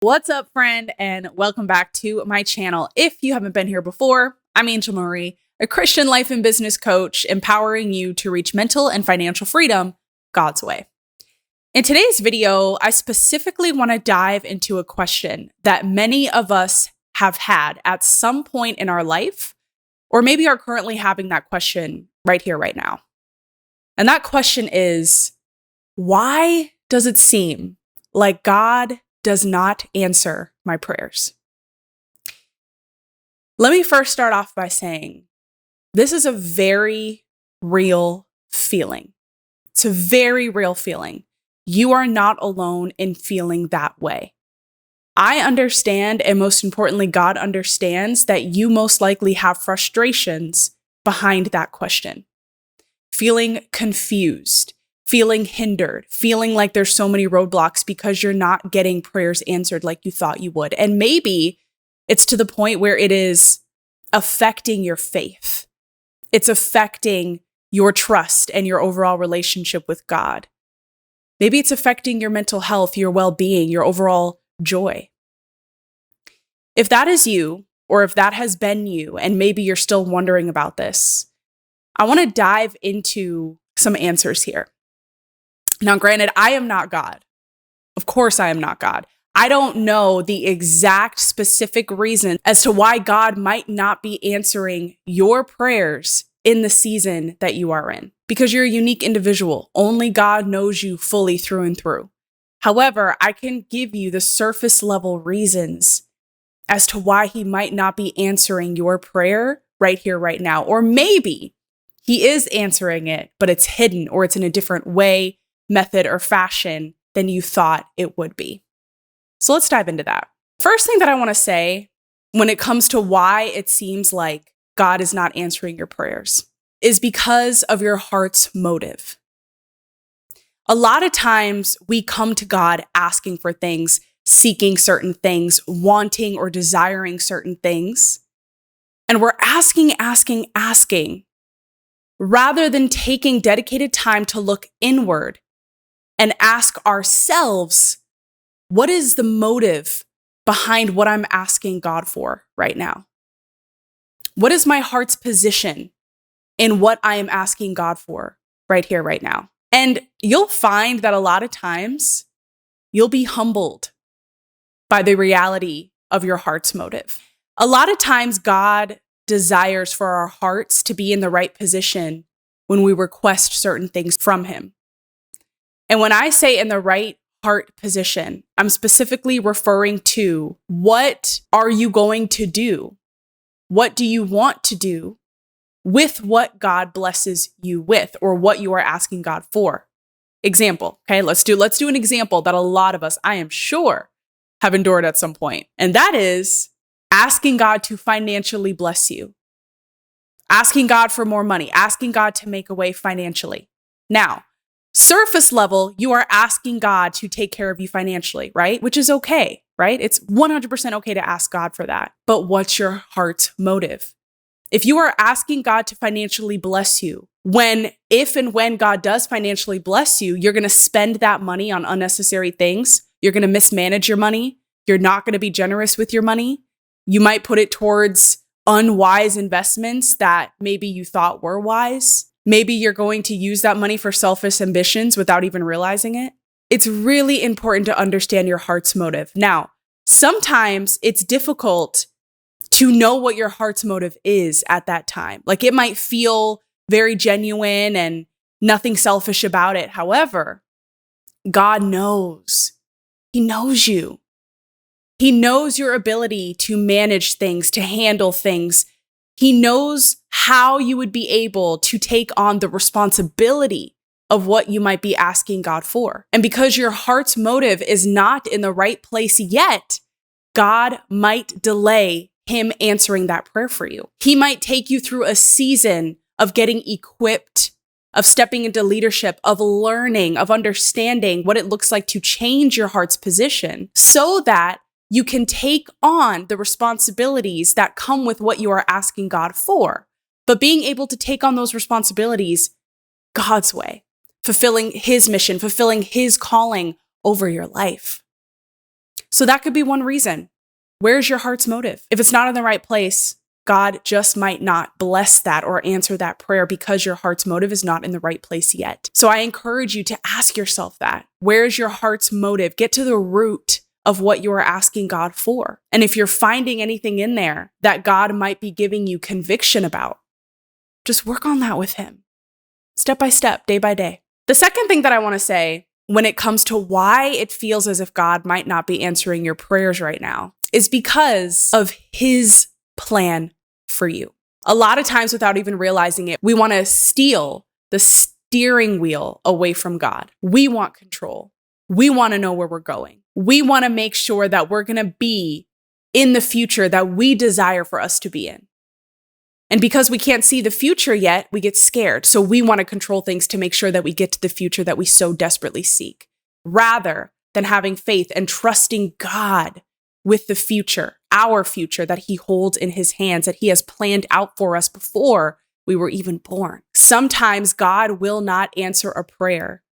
What's up, friend, and welcome back to my channel. If you haven't been here before, I'm Angel Marie, a Christian life and business coach, empowering you to reach mental and financial freedom God's way. In today's video, I specifically want to dive into a question that many of us have had at some point in our life, or maybe are currently having that question right here, right now. And that question is, why does it seem like God does not answer my prayers? Let me first start off by saying this is a very real feeling. It's a very real feeling. You are not alone in feeling that way. I understand, and most importantly, God understands that you most likely have frustrations behind that question. Feeling confused, feeling hindered, feeling like there's so many roadblocks because you're not getting prayers answered like you thought you would. And maybe it's to the point where it is affecting your faith. It's affecting your trust and your overall relationship with God. Maybe it's affecting your mental health, your well-being, your overall joy. If that is you, or if that has been you, and maybe you're still wondering about this, I want to dive into some answers here. Now, granted, I am not God. Of course, I am not God. I don't know the exact specific reason as to why God might not be answering your prayers in the season that you are in, because you're a unique individual. Only God knows you fully through and through. However, I can give you the surface level reasons as to why he might not be answering your prayer right here, right now. Or maybe he is answering it, but it's hidden, or it's in a different way, method, or fashion than you thought it would be. So let's dive into that. First thing that I want to say when it comes to why it seems like God is not answering your prayers is because of your heart's motive. A lot of times we come to God asking for things, seeking certain things, wanting or desiring certain things, and we're asking, rather than taking dedicated time to look inward and ask ourselves, what is the motive behind what I'm asking God for right now? What is my heart's position in what I am asking God for right here, right now? And you'll find that a lot of times you'll be humbled by the reality of your heart's motive. A lot of times God desires for our hearts to be in the right position when we request certain things from him. And when I say in the right heart position, I'm specifically referring to, what are you going to do? What do you want to do with what God blesses you with, or what you are asking God for? Example, okay, let's do an example that a lot of us, I am sure, have endured at some point. And that is asking God to financially bless you. Asking God for more money, asking God to make a way financially. Now, surface level, you are asking God to take care of you financially, right? Which is okay, right? It's 100% okay to ask God for that. But what's your heart's motive? If you are asking God to financially bless you, if and when God does financially bless you, you're going to spend that money on unnecessary things. You're going to mismanage your money. You're not going to be generous with your money. You might put it towards unwise investments that maybe you thought were wise. Maybe you're going to use that money for selfish ambitions without even realizing it. It's really important to understand your heart's motive. Now, sometimes it's difficult to know what your heart's motive is at that time. Like, it might feel very genuine and nothing selfish about it. However, God knows. He knows you. He knows your ability to manage things, to handle things. He knows how you would be able to take on the responsibility of what you might be asking God for. And because your heart's motive is not in the right place yet, God might delay him answering that prayer for you. He might take you through a season of getting equipped, of stepping into leadership, of learning, of understanding what it looks like to change your heart's position so that you can take on the responsibilities that come with what you are asking God for, but being able to take on those responsibilities God's way, fulfilling his mission, fulfilling his calling over your life. So that could be one reason. Where's your heart's motive? If it's not in the right place, God just might not bless that or answer that prayer because your heart's motive is not in the right place yet. So I encourage you to ask yourself that. Where's your heart's motive? Get to the root of what you are asking God for. And if you're finding anything in there that God might be giving you conviction about, just work on that with him, step by step, day by day. The second thing that I want to say when it comes to why it feels as if God might not be answering your prayers right now is because of his plan for you. A lot of times, without even realizing it, we want to steal the steering wheel away from God. We want control. We want to know where we're going. We want to make sure that we're going to be in the future that we desire for us to be in. And because we can't see the future yet, we get scared. So we want to control things to make sure that we get to the future that we so desperately seek, rather than having faith and trusting God with the future, our future that he holds in his hands, that he has planned out for us before we were even born. Sometimes God will not answer a prayer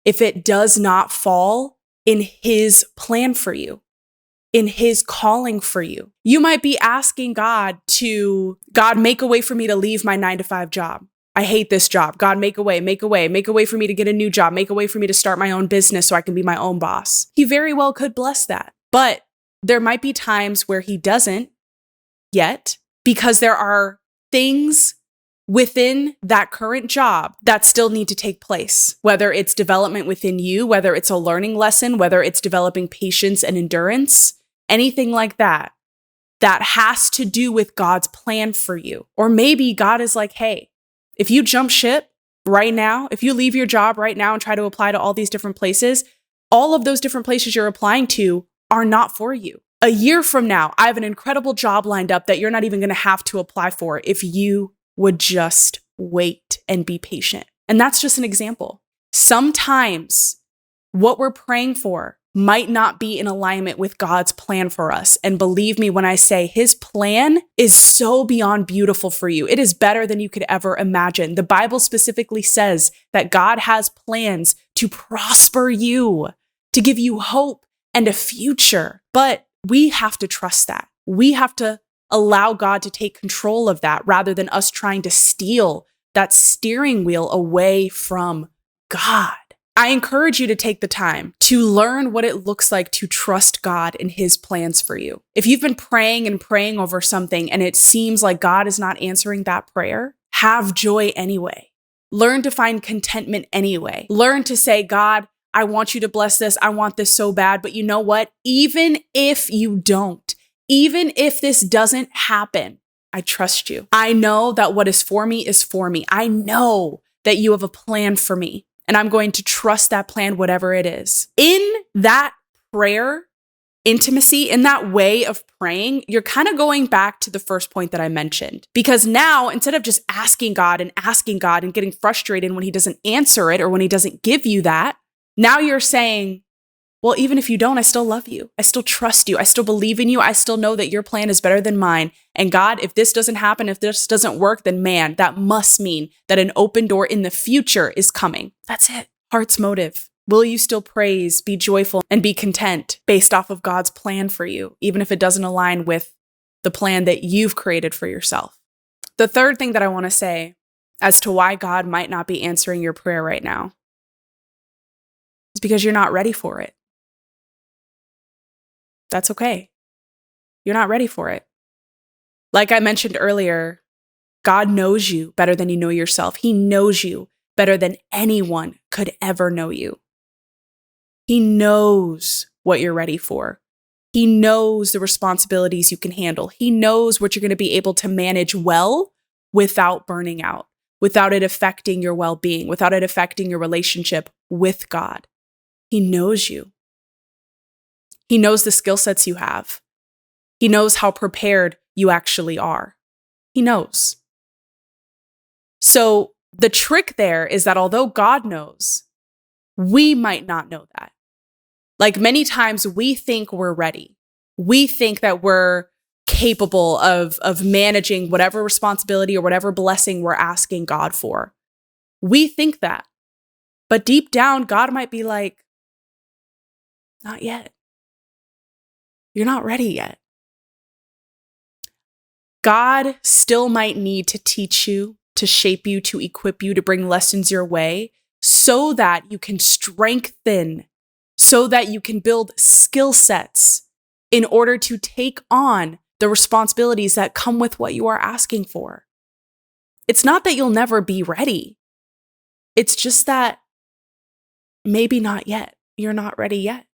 if it does not fall in his plan for you, in his calling for you. You might be asking God, make a way for me to leave my 9-to-5 job. I hate this job. God, make a way for me to get a new job, make a way for me to start my own business so I can be my own boss. He very well could bless that. But there might be times where he doesn't yet, because there are things within that current job that still need to take place, whether it's development within you, whether it's a learning lesson, whether it's developing patience and endurance, anything like that, that has to do with God's plan for you. Or maybe God is like, hey, if you jump ship right now, if you leave your job right now and try to apply to all these different places, all of those different places you're applying to are not for you. A year from now, I have an incredible job lined up that you're not even going to have to apply for if you would just wait and be patient. And that's just an example. Sometimes what we're praying for might not be in alignment with God's plan for us. And believe me when I say his plan is so beyond beautiful for you. It is better than you could ever imagine. The Bible specifically says that God has plans to prosper you, to give you hope and a future. But we have to trust that. We have to allow God to take control of that rather than us trying to steal that steering wheel away from God. I encourage you to take the time to learn what it looks like to trust God and his plans for you. If you've been praying and praying over something and it seems like God is not answering that prayer, have joy anyway. Learn to find contentment anyway. Learn to say, God, I want you to bless this. I want this so bad. But you know what? Even if you don't, even if this doesn't happen, I trust you. I know that what is for me is for me. I know that you have a plan for me, and I'm going to trust that plan, whatever it is. In that prayer intimacy, in that way of praying, you're kind of going back to the first point that I mentioned. Because now, instead of just asking God and getting frustrated when he doesn't answer it or when he doesn't give you that, now you're saying, well, even if you don't, I still love you. I still trust you. I still believe in you. I still know that your plan is better than mine. And God, if this doesn't happen, if this doesn't work, then man, that must mean that an open door in the future is coming. That's it. Heart's motive. Will you still praise, be joyful, and be content based off of God's plan for you, even if it doesn't align with the plan that you've created for yourself? The third thing that I want to say as to why God might not be answering your prayer right now is because you're not ready for it. That's okay. You're not ready for it. Like I mentioned earlier, God knows you better than you know yourself. He knows you better than anyone could ever know you. He knows what you're ready for. He knows the responsibilities you can handle. He knows what you're going to be able to manage well without burning out, without it affecting your well-being, without it affecting your relationship with God. He knows you. He knows the skill sets you have. He knows how prepared you actually are. He knows. So the trick there is that although God knows, we might not know that. Like many times we think we're ready. We think that we're capable of managing whatever responsibility or whatever blessing we're asking God for. We think that. But deep down, God might be like, not yet. you're not ready yet. God still might need to teach you, to shape you, to equip you, to bring lessons your way so that you can strengthen, so that you can build skill sets in order to take on the responsibilities that come with what you are asking for. It's not that you'll never be ready. It's just that maybe not yet. You're not ready yet.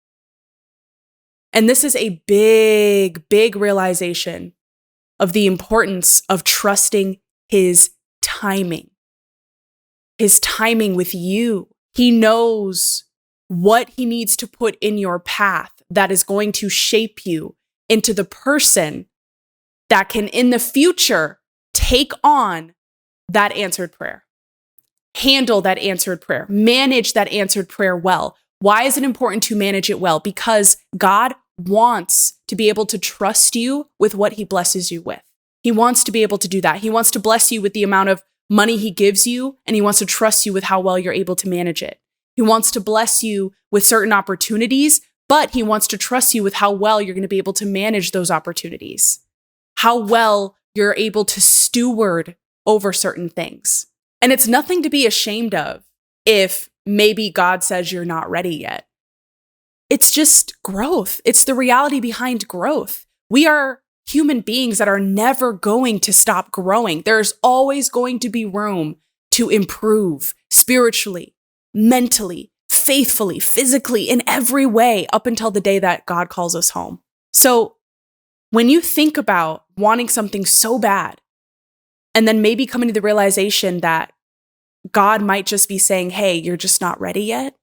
And this is a big, big realization of the importance of trusting his timing with you. He knows what he needs to put in your path that is going to shape you into the person that can in the future take on that answered prayer, handle that answered prayer, manage that answered prayer well. Why is it important to manage it well? Because God wants to be able to trust you with what he blesses you with. He wants to be able to do that. He wants to bless you with the amount of money he gives you, and he wants to trust you with how well you're able to manage it. He wants to bless you with certain opportunities, but he wants to trust you with how well you're going to be able to manage those opportunities, how well you're able to steward over certain things. And it's nothing to be ashamed of if maybe God says you're not ready yet. It's just growth. It's the reality behind growth. We are human beings that are never going to stop growing. There's always going to be room to improve spiritually, mentally, faithfully, physically, in every way up until the day that God calls us home. So when you think about wanting something so bad and then maybe coming to the realization that God might just be saying, hey, you're just not ready yet,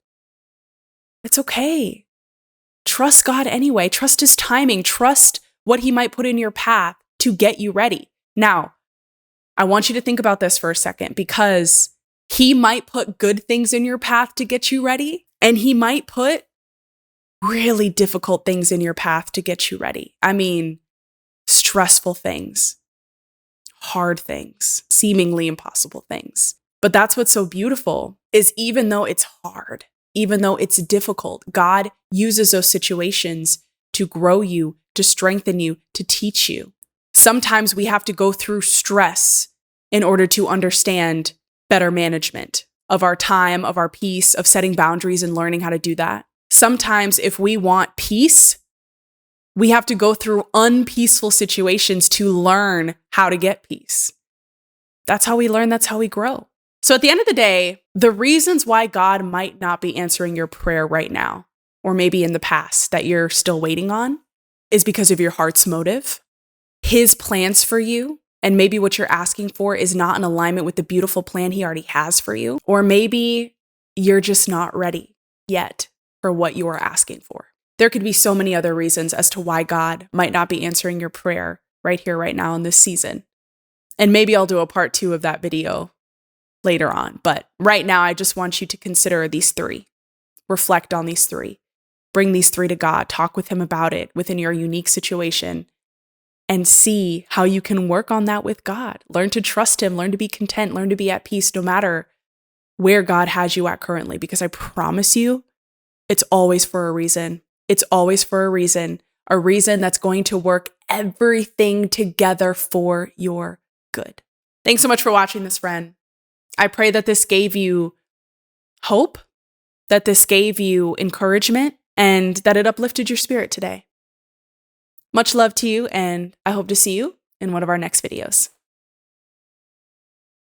it's okay. Trust God anyway. Trust his timing. Trust what he might put in your path to get you ready. Now, I want you to think about this for a second, because he might put good things in your path to get you ready, and he might put really difficult things in your path to get you ready. I mean, stressful things, hard things, seemingly impossible things. But that's what's so beautiful is even though it's hard, even though it's difficult, God uses those situations to grow you, to strengthen you, to teach you. Sometimes we have to go through stress in order to understand better management of our time, of our peace, of setting boundaries and learning how to do that. Sometimes if we want peace, we have to go through unpeaceful situations to learn how to get peace. That's how we learn. That's how we grow. So at the end of the day, the reasons why God might not be answering your prayer right now, or maybe in the past that you're still waiting on, is because of your heart's motive. His plans for you, and maybe what you're asking for is not in alignment with the beautiful plan he already has for you. Or maybe you're just not ready yet for what you are asking for. There could be so many other reasons as to why God might not be answering your prayer right here, right now in this season. And maybe I'll do a part 2 of that video later on. But right now, I just want you to consider these 3. Reflect on these 3. Bring these 3 to God. Talk with him about it within your unique situation and see how you can work on that with God. Learn to trust him. Learn to be content. Learn to be at peace no matter where God has you at currently. Because I promise you, it's always for a reason. It's always for a reason that's going to work everything together for your good. Thanks so much for watching this, friend. I pray that this gave you hope, that this gave you encouragement, and that it uplifted your spirit today. Much love to you, and I hope to see you in one of our next videos.